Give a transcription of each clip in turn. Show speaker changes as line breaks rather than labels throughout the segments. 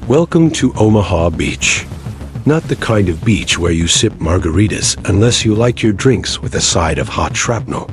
Welcome to Omaha Beach. Not the kind of beach where you sip margaritas unless you like your drinks with a side of hot shrapnel.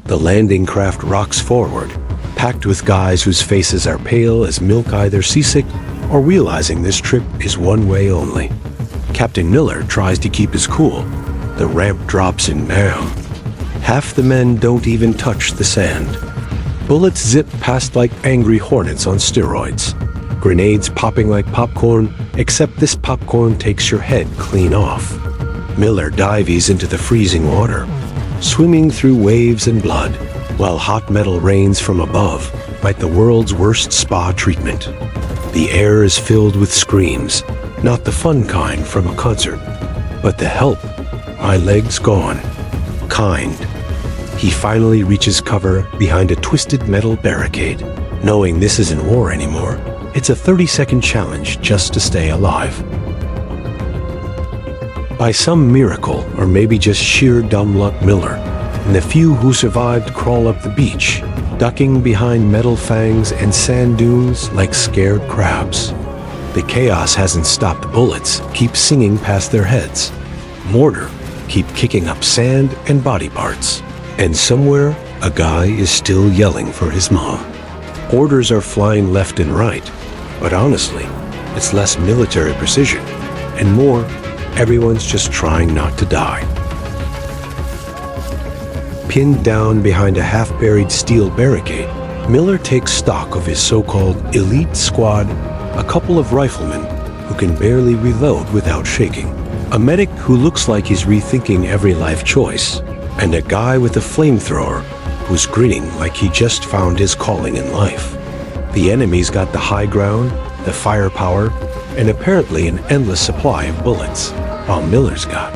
The landing craft rocks forward, packed with guys whose faces are pale as milk, either seasick or realizing this trip is one way only. Captain Miller tries to keep his cool. The ramp drops in bam. Half the men don't even touch the sand. Bullets zip past like angry hornets on steroids. Grenades popping like popcorn, except this popcorn takes your head clean off. Miller dives into the freezing water, swimming through waves and blood, while hot metal rains from above, like the world's worst spa treatment. The air is filled with screams, not the fun kind from a concert, but the help, my legs gone, kind. He finally reaches cover behind a twisted metal barricade. Knowing this isn't war anymore, it's a 30-second challenge just to stay alive. By some miracle, or maybe just sheer dumb luck, Miller and the few who survived crawl up the beach, ducking behind metal fangs and sand dunes like scared crabs. The chaos hasn't stopped. Bullets keep singing past their heads. Mortar keep kicking up sand and body parts. And somewhere, a guy is still yelling for his mom. Orders are flying left and right, but honestly, it's less military precision, and more, everyone's just trying not to die. Pinned down behind a half-buried steel barricade, Miller takes stock of his so-called elite squad, a couple of riflemen who can barely reload without shaking, a medic who looks like he's rethinking every life choice, and a guy with a flamethrower who's grinning like he just found his calling in life. The enemy's got the high ground, the firepower, and apparently an endless supply of bullets, while Miller's got,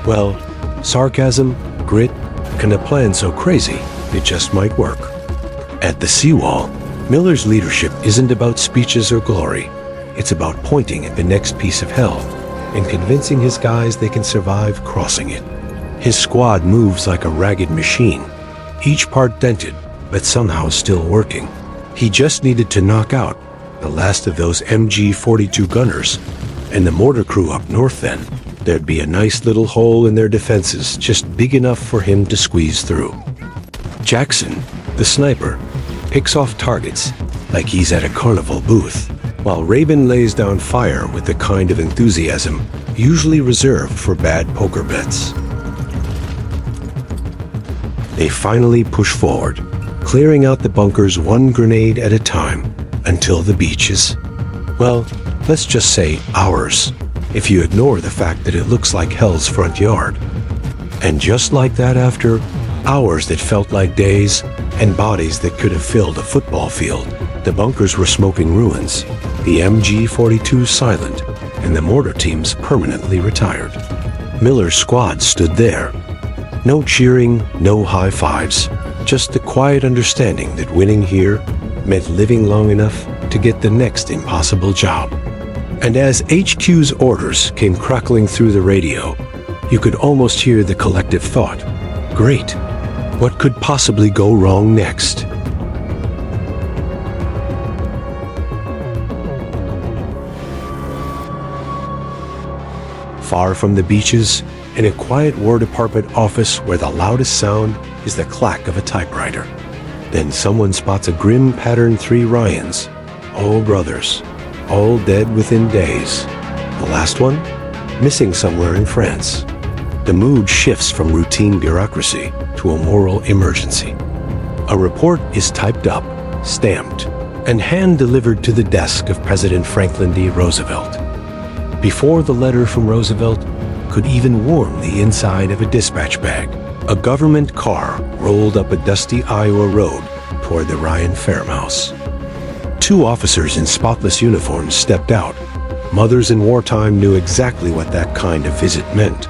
well, sarcasm, grit, and a plan so crazy it just might work. At the seawall, Miller's leadership isn't about speeches or glory. It's about pointing at the next piece of hell and convincing his guys they can survive crossing it. His squad moves like a ragged machine, each part dented, but somehow still working. He just needed to knock out the last of those MG-42 gunners, and the mortar crew up north then. There'd be a nice little hole in their defenses, just big enough for him to squeeze through. Jackson, the sniper, picks off targets like he's at a carnival booth, while Rabin lays down fire with the kind of enthusiasm usually reserved for bad poker bets. They finally push forward, clearing out the bunkers one grenade at a time until the beach is, well, let's just say ours, if you ignore the fact that it looks like hell's front yard. And just like that, after hours that felt like days and bodies that could have filled a football field, the bunkers were smoking ruins, the MG-42 silent, and the mortar teams permanently retired. Miller's squad stood there. No cheering, no high fives, just the quiet understanding that winning here meant living long enough to get the next impossible job. And as HQ's orders came crackling through the radio, you could almost hear the collective thought, great, what could possibly go wrong next? Far from the beaches, in a quiet War Department office where the loudest sound is the clack of a typewriter. Then someone spots a grim pattern 3 Ryans, all brothers, all dead within days. The last one, missing somewhere in France. The mood shifts from routine bureaucracy to a moral emergency. A report is typed up, stamped, and hand-delivered to the desk of President Franklin D. Roosevelt. Before the letter from Roosevelt could even warm the inside of a dispatch bag, a government car rolled up a dusty Iowa road toward the Ryan farmhouse. 2 officers in spotless uniforms stepped out. Mothers in wartime knew exactly what that kind of visit meant.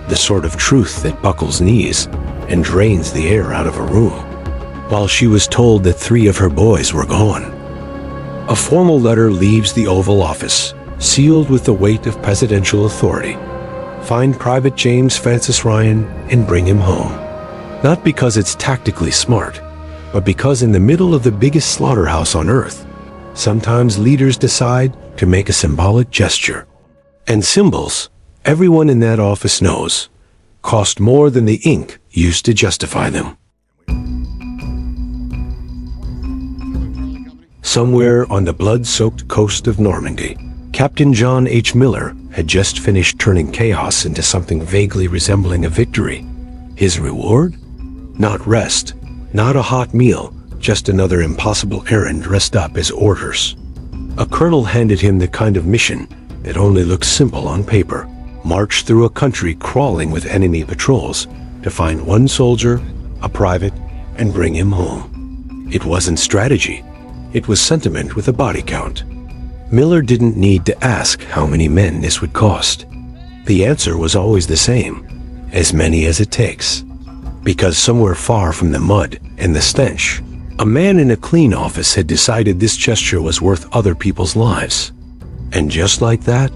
The sort of truth that buckles knees and drains the air out of a room. While she was told that 3 of her boys were gone. A formal letter leaves the Oval Office, sealed with the weight of presidential authority. Find Private James Francis Ryan and bring him home. Not because it's tactically smart, but because in the middle of the biggest slaughterhouse on earth, sometimes leaders decide to make a symbolic gesture. And symbols, everyone in that office knows, cost more than the ink used to justify them. Somewhere on the blood-soaked coast of Normandy, Captain John H. Miller had just finished turning chaos into something vaguely resembling a victory. His reward? Not rest, not a hot meal, just another impossible errand dressed up as orders. A colonel handed him the kind of mission that only looks simple on paper. March through a country crawling with enemy patrols to find one soldier, a private, and bring him home. It wasn't strategy. It was sentiment with a body count. Miller didn't need to ask how many men this would cost. The answer was always the same: as many as it takes. Because somewhere far from the mud and the stench, a man in a clean office had decided this gesture was worth other people's lives. And just like that,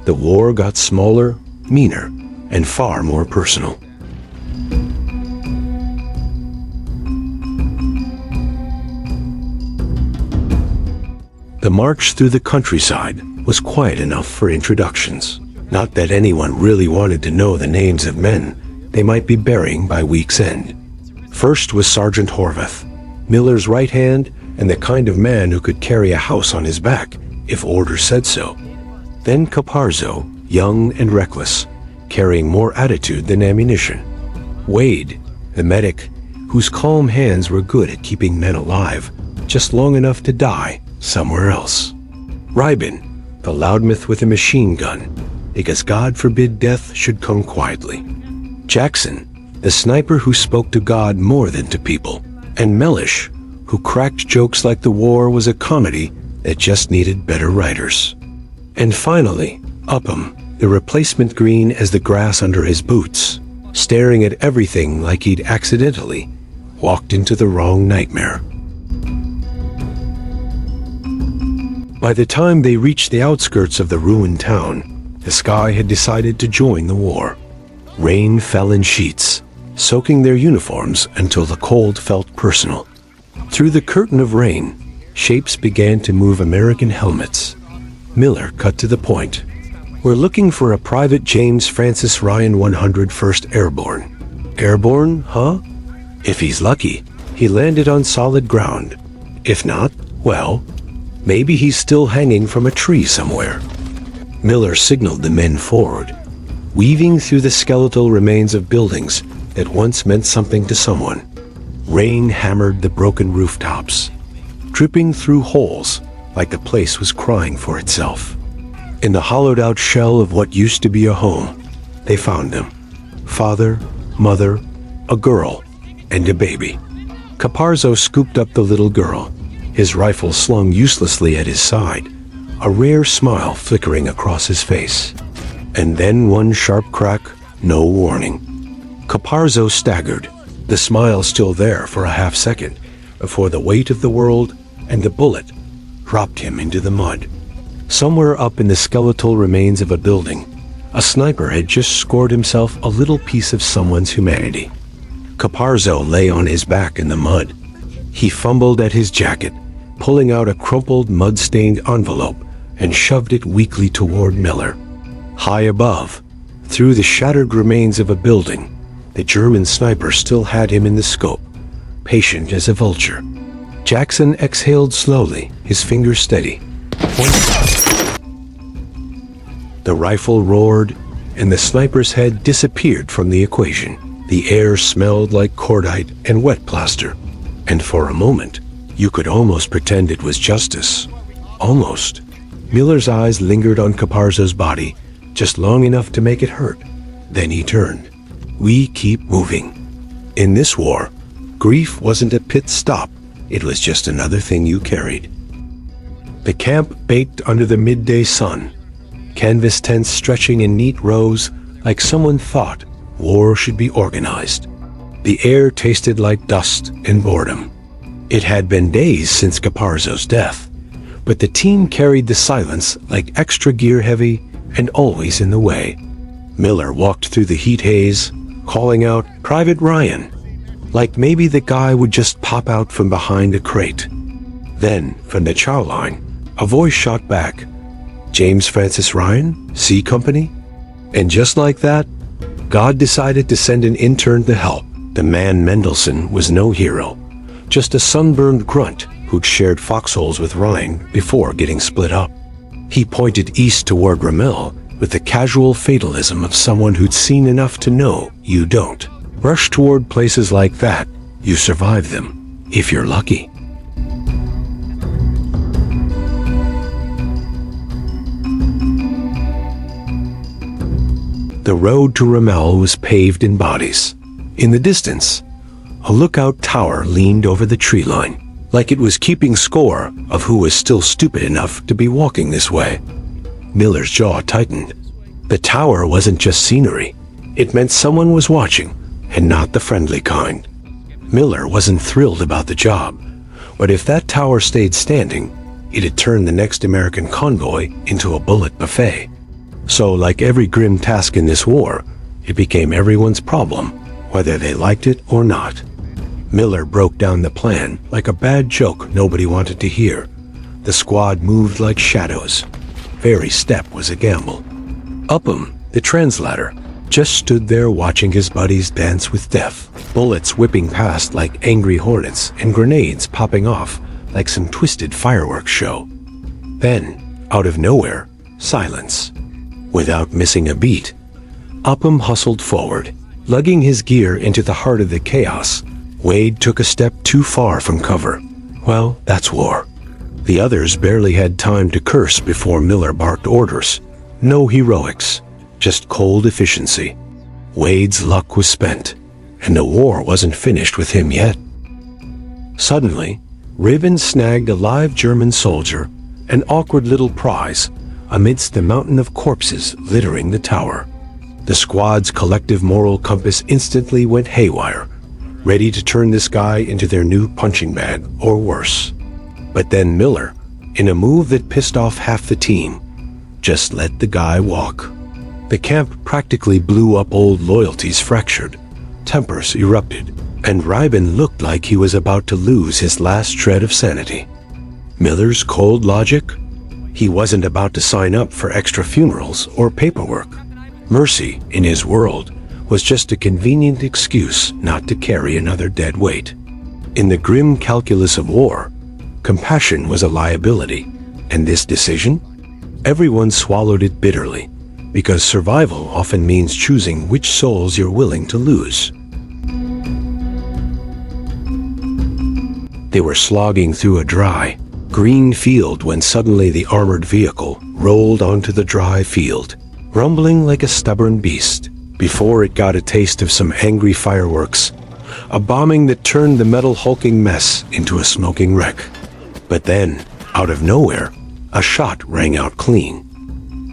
the war got smaller, meaner, and far more personal. The march through the countryside was quiet enough for introductions. Not that anyone really wanted to know the names of men they might be burying by week's end. First was Sergeant Horvath, Miller's right hand and the kind of man who could carry a house on his back if orders said so. Then Caparzo, young and reckless, carrying more attitude than ammunition. Wade, the medic, whose calm hands were good at keeping men alive, just long enough to die somewhere else. Rybin, the loudmouth with a machine gun, because God forbid death should come quietly. Jackson, the sniper who spoke to God more than to people. And Mellish, who cracked jokes like the war was a comedy that just needed better writers. And finally, Upham, the replacement green as the grass under his boots, staring at everything like he'd accidentally walked into the wrong nightmare. By the time they reached the outskirts of the ruined town, the sky had decided to join the war. Rain fell in sheets, soaking their uniforms until the cold felt personal. Through the curtain of rain, shapes began to move American helmets. Miller cut to the point. We're looking for a Private James Francis Ryan 101st Airborne. Airborne, huh? If he's lucky, he landed on solid ground. If not, well, maybe he's still hanging from a tree somewhere. Miller signaled the men forward, weaving through the skeletal remains of buildings that once meant something to someone. Rain hammered the broken rooftops, dripping through holes like the place was crying for itself. In the hollowed-out shell of what used to be a home, they found them. Father, mother, a girl, and a baby. Caparzo scooped up the little girl, his rifle slung uselessly at his side, a rare smile flickering across his face. And then one sharp crack, no warning. Caparzo staggered, the smile still there for a half second, before the weight of the world and the bullet dropped him into the mud. Somewhere up in the skeletal remains of a building, a sniper had just scored himself a little piece of someone's humanity. Caparzo lay on his back in the mud. He fumbled at his jacket, pulling out a crumpled, mud-stained envelope and shoved it weakly toward Miller. High above, through the shattered remains of a building, the German sniper still had him in the scope, patient as a vulture. Jackson exhaled slowly, his fingers steady. One shot. The rifle roared, and the sniper's head disappeared from the equation. The air smelled like cordite and wet plaster, and for a moment, you could almost pretend it was justice. Almost. Miller's eyes lingered on Caparzo's body, just long enough to make it hurt. Then he turned. We keep moving. In this war, grief wasn't a pit stop. It was just another thing you carried. The camp baked under the midday sun, canvas tents stretching in neat rows like someone thought war should be organized. The air tasted like dust and boredom. It had been days since Caparzo's death, but the team carried the silence like extra gear heavy and always in the way. Miller walked through the heat haze, calling out, "Private Ryan," like maybe the guy would just pop out from behind a crate. Then, from the chow line, a voice shot back, James Francis Ryan, C Company? And just like that, God decided to send an intern to help. The man Mendelsohn was no hero, just a sunburned grunt who'd shared foxholes with Ryan before getting split up. He pointed east toward Ramelle with the casual fatalism of someone who'd seen enough to know you don't. Rush toward places like that, you survive them, if you're lucky. The road to Ramelle was paved in bodies. In the distance, a lookout tower leaned over the tree line, like it was keeping score of who was still stupid enough to be walking this way. Miller's jaw tightened. The tower wasn't just scenery. It meant someone was watching, and not the friendly kind. Miller wasn't thrilled about the job, but if that tower stayed standing, it'd turn the next American convoy into a bullet buffet. So, like every grim task in this war, it became everyone's problem, whether they liked it or not. Miller broke down the plan like a bad joke nobody wanted to hear. The squad moved like shadows. Every step was a gamble. Upham, the translator, just stood there watching his buddies dance with death, bullets whipping past like angry hornets and grenades popping off like some twisted fireworks show. Then, out of nowhere, silence. Without missing a beat, Upham hustled forward, lugging his gear into the heart of the chaos. Wade took a step too far from cover. Well, that's war. The others barely had time to curse before Miller barked orders. No heroics, just cold efficiency. Wade's luck was spent, and the war wasn't finished with him yet. Suddenly, Ribbon snagged a live German soldier, an awkward little prize, amidst the mountain of corpses littering the tower. The squad's collective moral compass instantly went haywire, ready to turn this guy into their new punching bag, or worse. But then Miller, in a move that pissed off half the team, just let the guy walk. The camp practically blew up. Old loyalties fractured, tempers erupted, and Ribbon looked like he was about to lose his last shred of sanity. Miller's cold logic? He wasn't about to sign up for extra funerals or paperwork. Mercy, in his world, was just a convenient excuse not to carry another dead weight. In the grim calculus of war, compassion was a liability, and this decision? Everyone swallowed it bitterly, because survival often means choosing which souls you're willing to lose. They were slogging through a dry, green field when suddenly the armored vehicle rolled onto the dry field, rumbling like a stubborn beast. Before it got a taste of some angry fireworks, a bombing that turned the metal hulking mess into a smoking wreck. But then, out of nowhere, a shot rang out clean.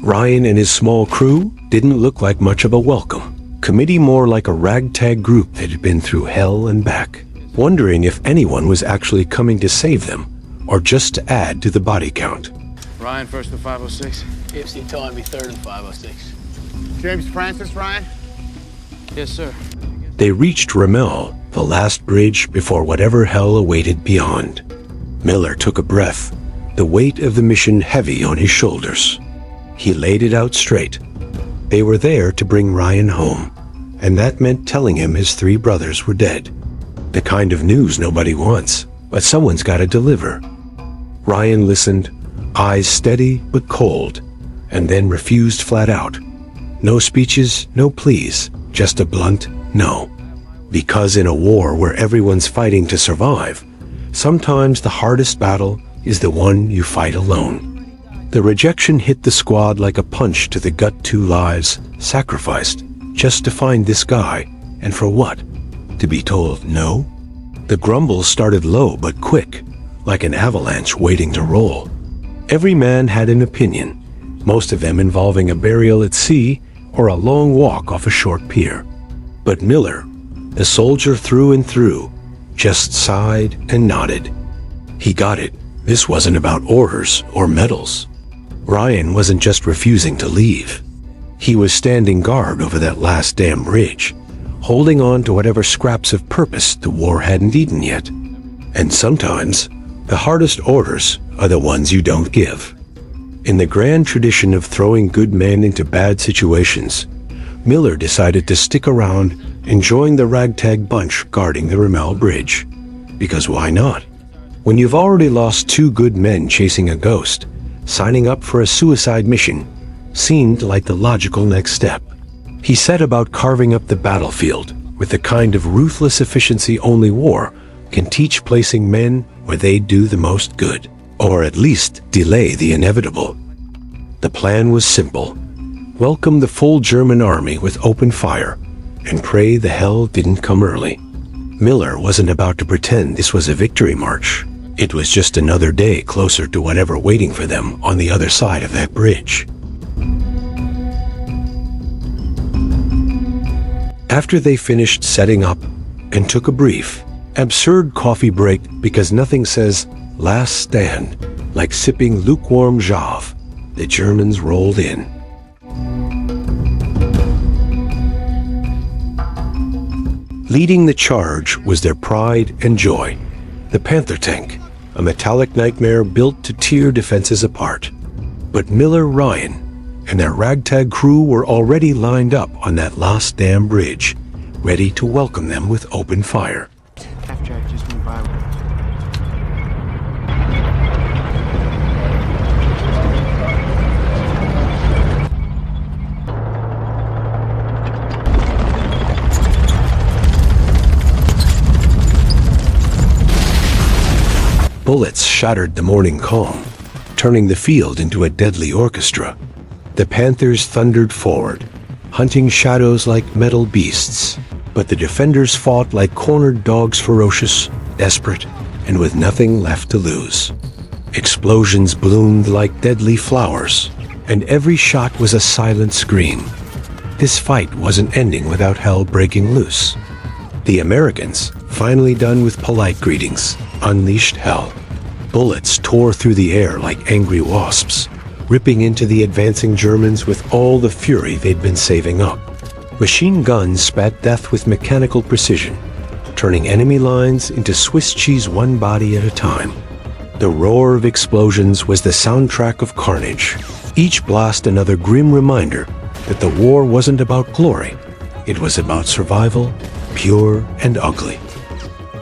Ryan and his small crew didn't look like much of a welcome. Committee more like a ragtag group that had been through hell and back, wondering if anyone was actually coming to save them, or just to add to the body count.
Ryan, first and 506.
Ipsy telling me third and 506.
James Francis, Ryan? Yes, sir.
They reached Ramelle, the last bridge before whatever hell awaited beyond. Miller took a breath, the weight of the mission heavy on his shoulders. He laid it out straight. They were there to bring Ryan home, and that meant telling him his 3 brothers were dead. The kind of news nobody wants, but someone's got to deliver. Ryan listened, eyes steady but cold, and then refused flat out. No speeches, no pleas, just a blunt no. Because in a war where everyone's fighting to survive, sometimes the hardest battle is the one you fight alone. The rejection hit the squad like a punch to the gut. 2 lives sacrificed just to find this guy, and for what? To be told no? The grumbles started low but quick, like an avalanche waiting to roll. Every man had an opinion, most of them involving a burial at sea or a long walk off a short pier. But Miller, a soldier through and through, just sighed and nodded. He got it. This wasn't about orders or medals. Ryan wasn't just refusing to leave. He was standing guard over that last damn ridge, holding on to whatever scraps of purpose the war hadn't eaten yet. And sometimes, the hardest orders are the ones you don't give. In the grand tradition of throwing good men into bad situations, Miller decided to stick around and join the ragtag bunch guarding the Ramelle Bridge. Because why not? When you've already lost 2 good men chasing a ghost, signing up for a suicide mission seemed like the logical next step. He set about carving up the battlefield with the kind of ruthless efficiency only war can teach, placing men where they do the most good, or at least delay the inevitable. The plan was simple. Welcome the full German army with open fire, and pray the hell didn't come early. Miller wasn't about to pretend this was a victory march. It was just another day closer to whatever waiting for them on the other side of that bridge. After they finished setting up and took a brief, absurd coffee break because nothing says last stand like sipping lukewarm Jave, the Germans rolled in. Leading the charge was their pride and joy, the Panther tank, a metallic nightmare built to tear defenses apart. But Miller, Ryan, and their ragtag crew were already lined up on that last damn bridge, ready to welcome them with open fire.
Half-track just went by.
Bullets shattered the morning calm, turning the field into a deadly orchestra. The Panthers thundered forward, hunting shadows like metal beasts, but the defenders fought like cornered dogs, ferocious, desperate, and with nothing left to lose. Explosions bloomed like deadly flowers, and every shot was a silent scream. This fight wasn't ending without hell breaking loose. The Americans, finally done with polite greetings, unleashed hell. Bullets tore through the air like angry wasps, ripping into the advancing Germans with all the fury they'd been saving up. Machine guns spat death with mechanical precision, turning enemy lines into Swiss cheese one body at a time. The roar of explosions was the soundtrack of carnage, each blast another grim reminder that the war wasn't about glory, it was about survival, pure and ugly.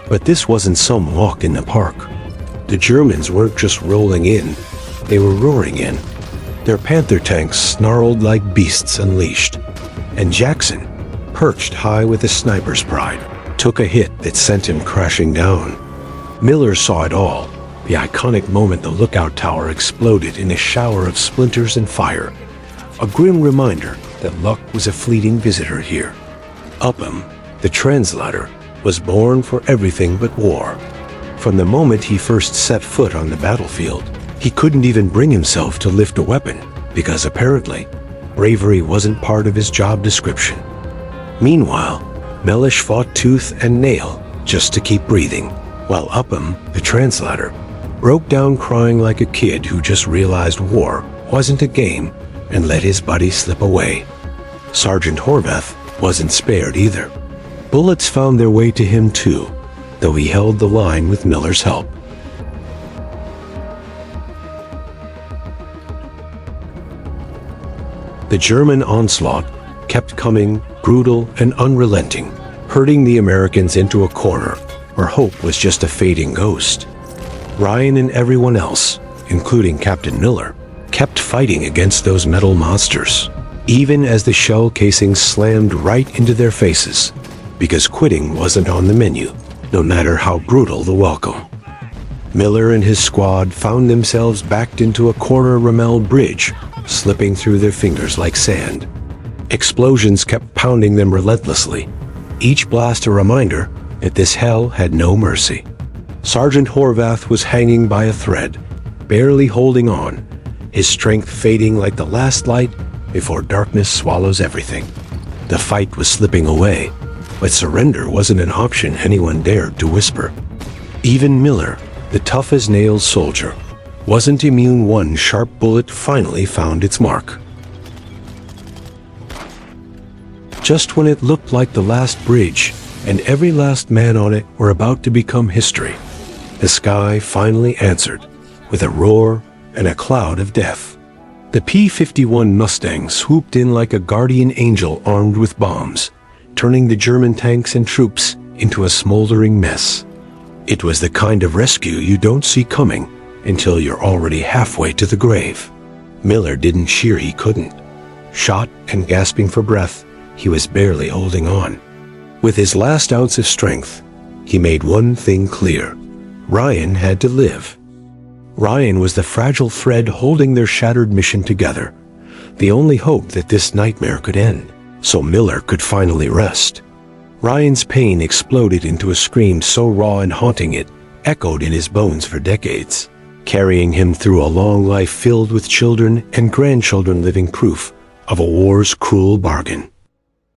But this wasn't some walk in the park. The Germans weren't just rolling in, they were roaring in. Their Panther tanks snarled like beasts unleashed, and Jackson, perched high with a sniper's pride, took a hit that sent him crashing down. Miller saw it all, the iconic moment the lookout tower exploded in a shower of splinters and fire, a grim reminder that luck was a fleeting visitor here. Upham, the translator, was born for everything but war. From the moment he first set foot on the battlefield, he couldn't even bring himself to lift a weapon, because apparently, bravery wasn't part of his job description. Meanwhile, Mellish fought tooth and nail just to keep breathing, while Upham, the translator, broke down crying like a kid who just realized war wasn't a game and let his buddy slip away. Sergeant Horvath wasn't spared either. Bullets found their way to him too, though he held the line with Miller's help. The German onslaught kept coming, brutal and unrelenting, herding the Americans into a corner where hope was just a fading ghost. Ryan and everyone else, including Captain Miller, kept fighting against those metal monsters, even as the shell casings slammed right into their faces, because quitting wasn't on the menu, no matter how brutal the welcome. Miller and his squad found themselves backed into a corner Ramelle bridge, slipping through their fingers like sand. Explosions kept pounding them relentlessly, each blast a reminder that this hell had no mercy. Sergeant Horvath was hanging by a thread, barely holding on, his strength fading like the last light before darkness swallows everything. The fight was slipping away, but surrender wasn't an option anyone dared to whisper. Even Miller, the tough-as-nails soldier, wasn't immune. One sharp bullet finally found its mark. Just when it looked like the last bridge and every last man on it were about to become history, the sky finally answered with a roar and a cloud of death. The P-51 Mustang swooped in like a guardian angel armed with bombs, turning the German tanks and troops into a smoldering mess. It was the kind of rescue you don't see coming until you're already halfway to the grave. Miller didn't cheer he couldn't. Shot and gasping for breath, he was barely holding on. With his last ounce of strength, he made one thing clear. Ryan had to live. Ryan was the fragile thread holding their shattered mission together, the only hope that this nightmare could end, so Miller could finally rest. Ryan's pain exploded into a scream so raw and haunting it echoed in his bones for decades, carrying him through a long life filled with children and grandchildren living proof of a war's cruel bargain.